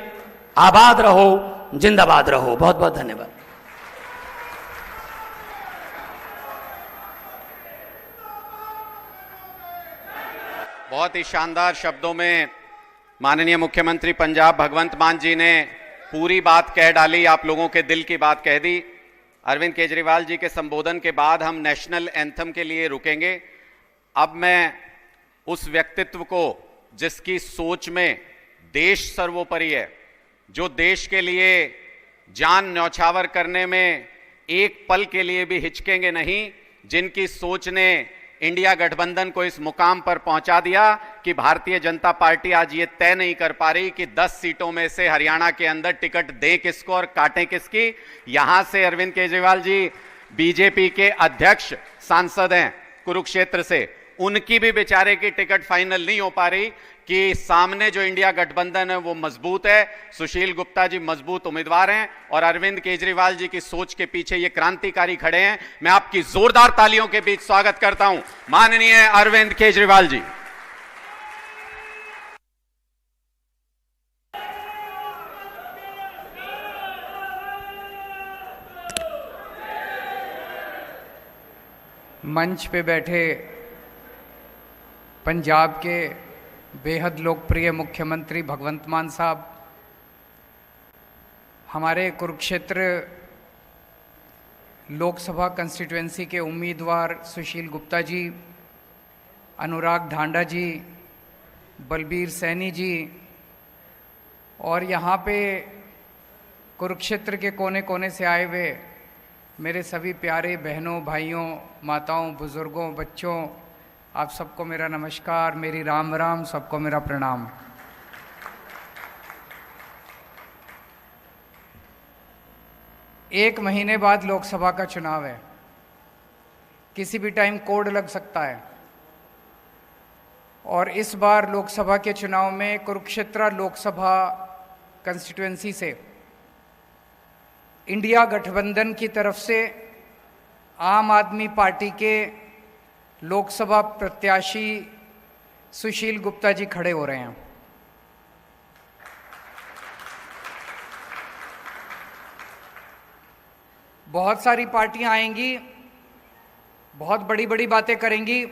S1: आबाद रहो, जिंदाबाद रहो। बहुत बहुत धन्यवाद।
S2: बहुत ही शानदार शब्दों में माननीय मुख्यमंत्री पंजाब भगवंत मान जी ने पूरी बात कह डाली, आप लोगों के दिल की बात कह दी। अरविंद केजरीवाल जी के संबोधन के बाद हम नेशनल एंथम के लिए रुकेंगे। अब मैं उस व्यक्तित्व को जिसकी सोच में देश सर्वोपरि है, जो देश के लिए जान न्यौछावर करने में एक पल के लिए भी हिचकेंगे नहीं, जिनकी सोच ने इंडिया गठबंधन को इस मुकाम पर पहुंचा दिया कि भारतीय जनता पार्टी आज ये तय नहीं कर पा रही कि 10 सीटों में से हरियाणा के अंदर टिकट दें किसको और काटें किसकी। यहां से अरविंद केजरीवाल जी बीजेपी के अध्यक्ष सांसद हैं कुरुक्षेत्र से, उनकी भी बेचारे की टिकट फाइनल नहीं हो पा रही कि सामने जो इंडिया गठबंधन है वो मजबूत है, सुशील गुप्ता जी मजबूत उम्मीदवार हैं और अरविंद केजरीवाल जी की सोच के पीछे ये क्रांतिकारी खड़े हैं। मैं आपकी जोरदार तालियों के बीच स्वागत करता हूं माननीय अरविंद केजरीवाल जी।
S3: मंच पे बैठे पंजाब के बेहद लोकप्रिय मुख्यमंत्री भगवंत मान साहब, हमारे कुरुक्षेत्र लोकसभा कंस्टिट्यूएंसी के उम्मीदवार सुशील गुप्ता जी, अनुराग ढांडा जी, बलबीर सैनी जी, और यहाँ पे कुरुक्षेत्र के कोने कोने से आए हुए मेरे सभी प्यारे बहनों, भाइयों, माताओं, बुजुर्गों, बच्चों, आप सबको मेरा नमस्कार, मेरी राम राम, सबको मेरा प्रणाम। एक महीने बाद लोकसभा का चुनाव है, किसी भी टाइम कोड लग सकता है, और इस बार लोकसभा के चुनाव में कुरुक्षेत्र लोकसभा कंस्टिट्यूएंसी से इंडिया गठबंधन की तरफ से आम आदमी पार्टी के लोकसभा प्रत्याशी सुशील गुप्ता जी खड़े हो रहे हैं। बहुत सारी पार्टियां आएंगी, बहुत बड़ी बड़ी बातें करेंगी।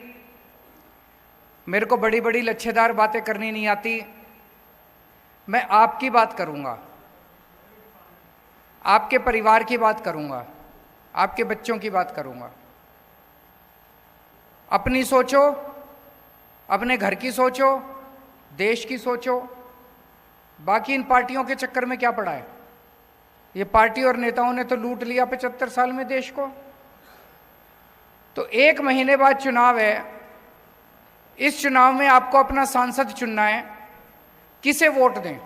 S3: मेरे को बड़ी बड़ी लच्छेदार बातें करनी नहीं आती। मैं आपकी बात करूंगा, आपके परिवार की बात करूंगा, आपके बच्चों की बात करूंगा। अपनी सोचो, अपने घर की सोचो, देश की सोचो, बाकी इन पार्टियों के चक्कर में क्या पड़ा है? ये पार्टी और नेताओं ने तो लूट लिया 75 साल में देश को। तो 1 महीने बाद चुनाव है, इस चुनाव में आपको अपना सांसद चुनना है, किसे वोट दें?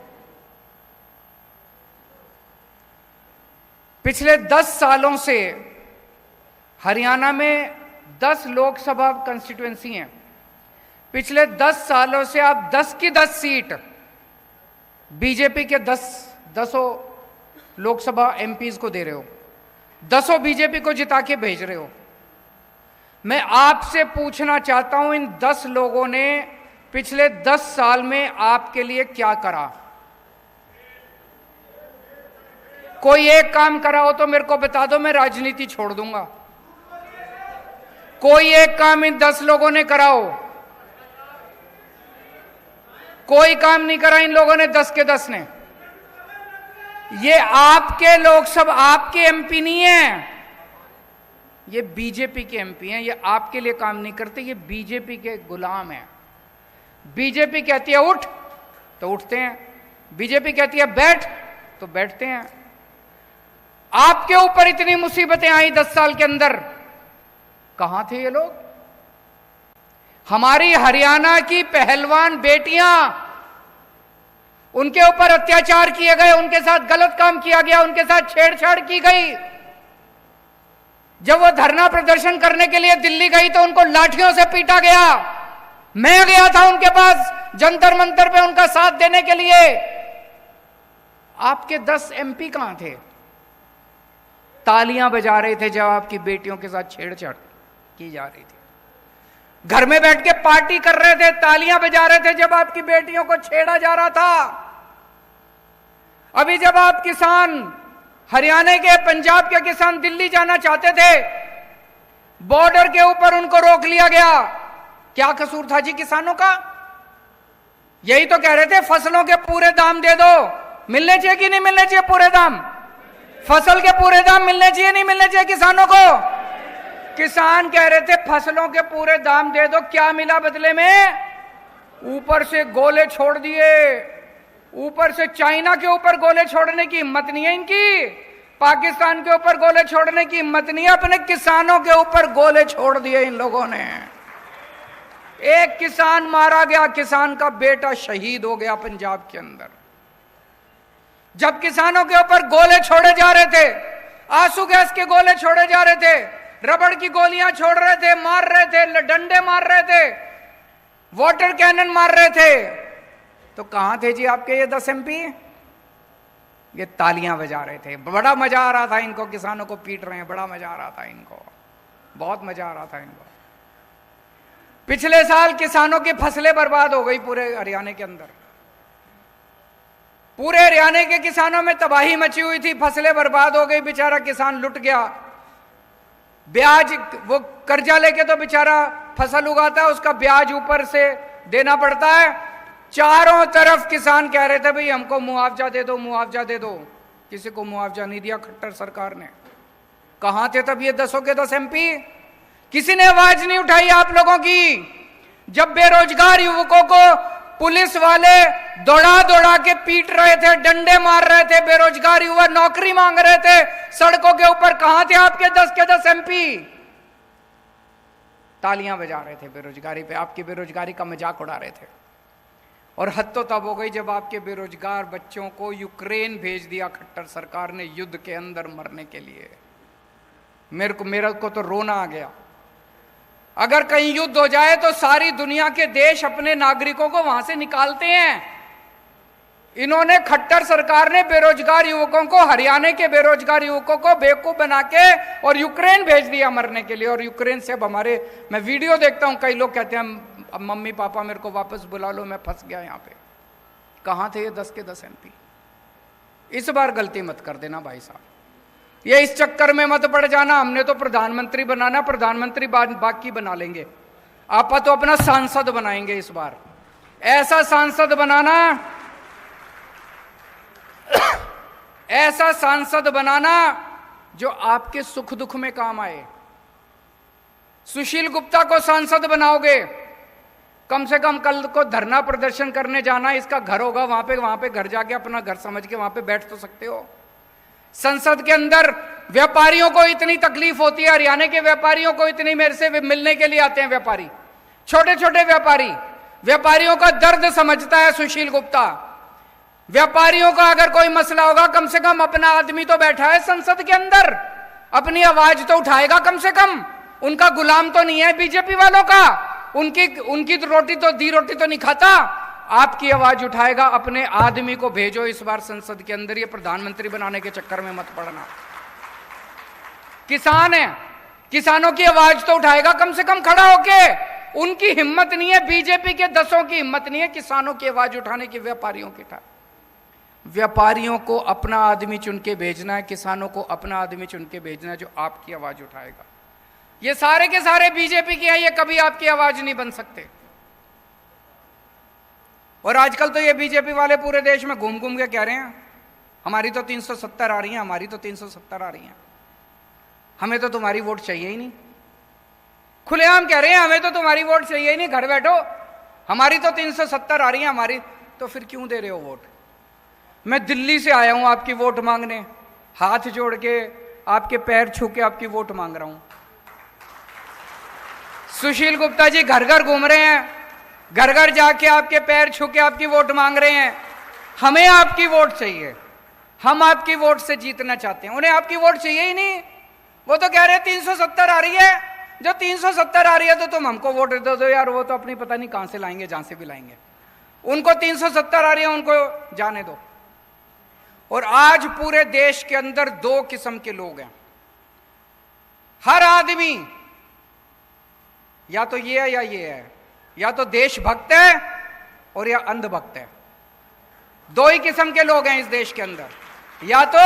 S3: पिछले 10 सालों से हरियाणा में 10 लोकसभा कंस्टिट्यूएंसी हैं। पिछले 10 सालों से आप 10 की 10 सीट बीजेपी के 10 लोकसभा एमपीज को दे रहे हो, 10 बीजेपी को जिता के भेज रहे हो। मैं आपसे पूछना चाहता हूं, इन 10 लोगों ने पिछले 10 साल में आपके लिए क्या करा? कोई एक काम करा हो तो मेरे को बता दो, मैं राजनीति छोड़ दूंगा। कोई एक काम इन 10 लोगों ने करा हो? कोई काम नहीं करा इन लोगों ने, 10 के 10 ने। ये आपके लोकसभा, आपके एमपी नहीं है, ये बीजेपी के एमपी हैं। ये आपके लिए काम नहीं करते, ये बीजेपी के गुलाम हैं। बीजेपी कहती है उठ तो उठते हैं, बीजेपी कहती है बैठ तो बैठते हैं। आपके ऊपर इतनी मुसीबतें आई 10 साल के अंदर, कहां थे ये लोग? हमारी हरियाणा की पहलवान बेटियां, उनके ऊपर अत्याचार किए गए, उनके साथ गलत काम किया गया, उनके साथ छेड़छाड़ की गई। जब वो धरना प्रदर्शन करने के लिए दिल्ली गई तो उनको लाठियों से पीटा गया। मैं गया था उनके पास जंतर मंतर पे उनका साथ देने के लिए। आपके 10 एमपी कहां थे? तालियां बजा रहे थे जब आपकी बेटियों के साथ छेड़छाड़ की जा रही थी। घर में बैठ के पार्टी कर रहे थे, तालियां बजा रहे थे जब आपकी बेटियों को छेड़ा जा रहा था। अभी जब आप किसान, हरियाणा के, पंजाब के किसान दिल्ली जाना चाहते थे, बॉर्डर के ऊपर उनको रोक लिया गया। क्या कसूर था जी किसानों का? यही तो कह रहे थे फसलों के पूरे दाम दे दो। मिलने चाहिए कि नहीं मिलने चाहिए पूरे दाम? फसल के पूरे दाम मिलने चाहिए नहीं मिलने चाहिए किसानों को? किसान कह रहे थे फसलों के पूरे दाम दे दो। क्या मिला बदले में? ऊपर से गोले छोड़ दिए। ऊपर से चाइना के ऊपर गोले छोड़ने की हिम्मत नहीं है इनकी, पाकिस्तान के ऊपर गोले छोड़ने की हिम्मत नहीं है, अपने किसानों के ऊपर गोले छोड़ दिए इन लोगों ने। एक किसान मारा गया, किसान का बेटा शहीद हो गया पंजाब के अंदर। जब किसानों के ऊपर गोले छोड़े जा रहे थे, आंसू गैस के गोले छोड़े जा रहे थे, रबड़ की गोलियां छोड़ रहे थे, मार रहे थे, डंडे मार रहे थे, वाटर कैनन मार रहे थे, तो कहां थे जी आपके ये 10 एमपी? ये तालियां बजा रहे थे। बड़ा मजा आ रहा था इनको, किसानों को पीट रहे हैं, बड़ा मजा आ रहा था इनको, बहुत मजा आ रहा था इनको। पिछले साल किसानों की फसलें बर्बाद हो गई पूरे हरियाणा के अंदर। पूरे हरियाणा के किसानों में तबाही मची हुई थी, फसलें बर्बाद हो गई, बेचारा किसान लुट गया। ब्याज, वो कर्जा लेके तो बेचारा फसल उगाता है, उसका ब्याज ऊपर से देना पड़ता है। चारों तरफ किसान कह रहे थे भाई हमको मुआवजा दे दो, मुआवजा दे दो। किसी को मुआवजा नहीं दिया खट्टर सरकार ने। कहां थे तब ये 10 के 10 एमपी? किसी ने आवाज नहीं उठाई आप लोगों की। जब बेरोजगार युवकों को पुलिस वाले दौड़ा दौड़ा के पीट रहे थे, डंडे मार रहे थे, बेरोजगार युवा नौकरी मांग रहे थे सड़कों के ऊपर, कहां थे आपके 10 के 10 एमपी? तालियां बजा रहे थे बेरोजगारी पे, आपकी बेरोजगारी का मजाक उड़ा रहे थे। और हद तो तब हो गई जब आपके बेरोजगार बच्चों को यूक्रेन भेज दिया खट्टर सरकार ने युद्ध के अंदर मरने के लिए। मेरे को तो रोना आ गया। अगर कहीं युद्ध हो जाए तो सारी दुनिया के देश अपने नागरिकों को वहां से निकालते हैं। इन्होंने, खट्टर सरकार ने बेरोजगार युवकों को, हरियाणा के बेरोजगार युवकों को बेवकूफ बना के और यूक्रेन भेज दिया मरने के लिए। और यूक्रेन से अब हमारे, मैं वीडियो देखता हूं, कई लोग कहते हैं अब मम्मी पापा मेरे को वापस बुला लो, मैं फंस गया यहां पे। कहां थे ये 10 के 10 एमपी? इस बार गलती मत कर देना भाई साहब, ये इस चक्कर में मत पड़ जाना हमने तो प्रधानमंत्री बनाना, प्रधानमंत्री बाकी बना लेंगे, आप तो अपना सांसद बनाएंगे इस बार। ऐसा सांसद बनाना, ऐसा सांसद बनाना जो आपके सुख दुख में काम आए। सुशील गुप्ता को सांसद बनाओगे, कम से कम कल को धरना प्रदर्शन करने जाना, इसका घर होगा वहां पे घर जाके अपना घर समझ के वहां पे बैठ तो सकते हो। संसद के अंदर व्यापारियों को इतनी तकलीफ होती है, हरियाणा के व्यापारियों को इतनी, मेरे से मिलने के लिए आते हैं व्यापारी, छोटे छोटे व्यापारी, व्यापारियों का दर्द समझता है सुशील गुप्ता। व्यापारियों का अगर कोई मसला होगा, कम से कम अपना आदमी तो बैठा है संसद के अंदर, अपनी आवाज तो उठाएगा कम से कम, उनका गुलाम तो नहीं है बीजेपी वालों का, उनकी रोटी तो नहीं खाता, आपकी आवाज उठाएगा। अपने आदमी को भेजो इस बार संसद के अंदर, ये प्रधानमंत्री बनाने के चक्कर में मत पड़ना। किसान है, किसानों की आवाज तो उठाएगा कम से कम खड़ा होके, उनकी हिम्मत नहीं है, बीजेपी के 10 की हिम्मत नहीं है किसानों की आवाज उठाने की, व्यापारियों की। व्यापारियों को अपना आदमी चुन के भेजना है, किसानों को अपना आदमी चुन के भेजना है जो आपकी आवाज उठाएगा। ये सारे के सारे बीजेपी के हैं, ये कभी आपकी आवाज नहीं बन सकते। और आजकल तो ये बीजेपी वाले पूरे देश में घूम घूम के कह रहे हैं हमारी तो 370 आ रही हैं, हमारी तो 370 आ रही हैं, हमें तो तुम्हारी वोट चाहिए ही नहीं। खुलेआम कह रहे हैं हमें तो तुम्हारी वोट चाहिए ही नहीं, घर बैठो, हमारी तो 370 आ रही है हमारी। तो फिर क्यों दे रहे हो वोट? मैं दिल्ली से आया हूं आपकी वोट मांगने, हाथ जोड़ के आपके पैर छू के आपकी वोट मांग रहा हूं। सुशील गुप्ता जी घर घर घूम रहे हैं, घर घर जाके आपके पैर छू के आपकी वोट मांग रहे हैं। हमें आपकी वोट चाहिए, हम आपकी वोट से जीतना चाहते हैं, उन्हें आपकी वोट चाहिए ही नहीं। वो तो कह रहे हैं 370 आ रही है, जो 370 आ रही है तो तुम हमको वोट दे दो यार, वो तो अपनी पता नहीं कहां से लाएंगे, जहां से भी लाएंगे, उनको 370 आ रही है, उनको जाने दो। और आज पूरे देश के अंदर 2 किस्म के लोग हैं, हर आदमी या तो ये है या ये है, या तो देशभक्त है और या अंधभक्त है। 2 ही किस्म के लोग हैं इस देश के अंदर, या तो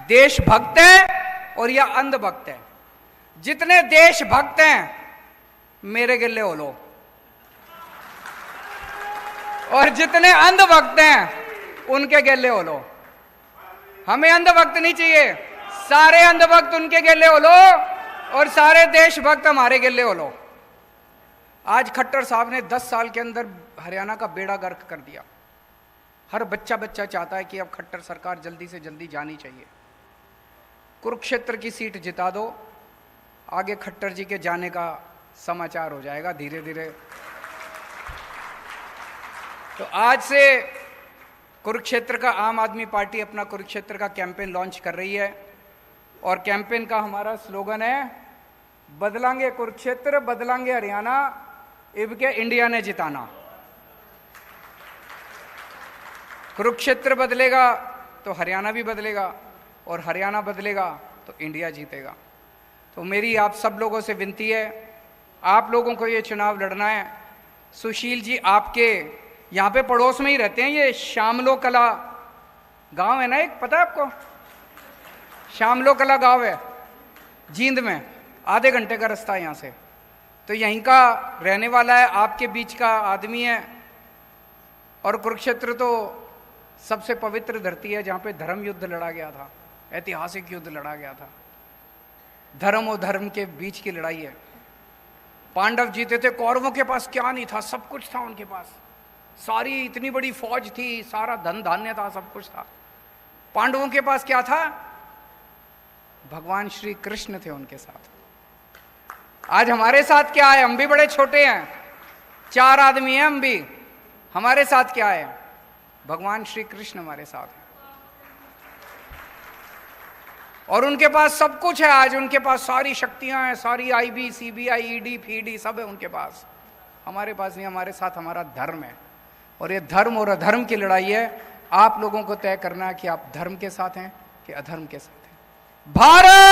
S3: देशभक्त है और या अंधभक्त है। जितने देशभक्त हैं मेरे गिल्ले हो लो, और जितने अंधभक्त हैं उनके गिल्ले हो लो। हमें अंधभक्त नहीं चाहिए, सारे अंधभक्त उनके गिल्ले हो लो और सारे देशभक्त हमारे गिल्ले हो लो। आज खट्टर साहब ने 10 साल के अंदर हरियाणा का बेड़ा गर्क कर दिया। हर बच्चा चाहता है कि अब खट्टर सरकार जल्दी से जल्दी जानी चाहिए। कुरुक्षेत्र की सीट जिता दो, आगे खट्टर जी के जाने का समाचार हो जाएगा धीरे धीरे। तो आज से कुरुक्षेत्र का आम आदमी पार्टी अपना कुरुक्षेत्र का कैंपेन लॉन्च कर रही है, और कैंपेन का हमारा स्लोगन है बदलांगे कुरुक्षेत्र, बदलांगे हरियाणा, इब के इंडिया ने जिताना। कुरुक्षेत्र बदलेगा तो हरियाणा भी बदलेगा, और हरियाणा बदलेगा तो इंडिया जीतेगा। तो मेरी आप सब लोगों से विनती है, आप लोगों को ये चुनाव लड़ना है। सुशील जी आपके यहाँ पे पड़ोस में ही रहते हैं, ये श्यामलो कला गांव है ना एक, पता है आपको? श्यामलो कला गांव है जींद में, आधे घंटे का रास्ता है यहाँ से। तो यहीं का रहने वाला है, आपके बीच का आदमी है। और कुरुक्षेत्र तो सबसे पवित्र धरती है जहाँ पे धर्म युद्ध लड़ा गया था, ऐतिहासिक युद्ध लड़ा गया था। धर्म और धर्म के बीच की लड़ाई है। पांडव जीते थे, कौरवों के पास क्या नहीं था, सब कुछ था उनके पास, सारी इतनी बड़ी फौज थी, सारा धन धान्य था, सब कुछ था। पांडवों के पास क्या था? भगवान श्री कृष्ण थे उनके साथ। आज हमारे साथ क्या है? हम भी बड़े छोटे हैं, 4 आदमी हैं हम भी, हमारे साथ क्या है? भगवान श्री कृष्ण हमारे साथ है। और उनके पास सब कुछ है, आज उनके पास सारी शक्तियां हैं, सारी आईबी, सीबीआई, ईडी, फीडी सब है उनके पास। हमारे पास नहीं, हमारे साथ हमारा धर्म है। और ये धर्म और अधर्म की लड़ाई है। आप लोगों को तय करना है कि आप धर्म के साथ हैं कि अधर्म के साथ हैं। भारत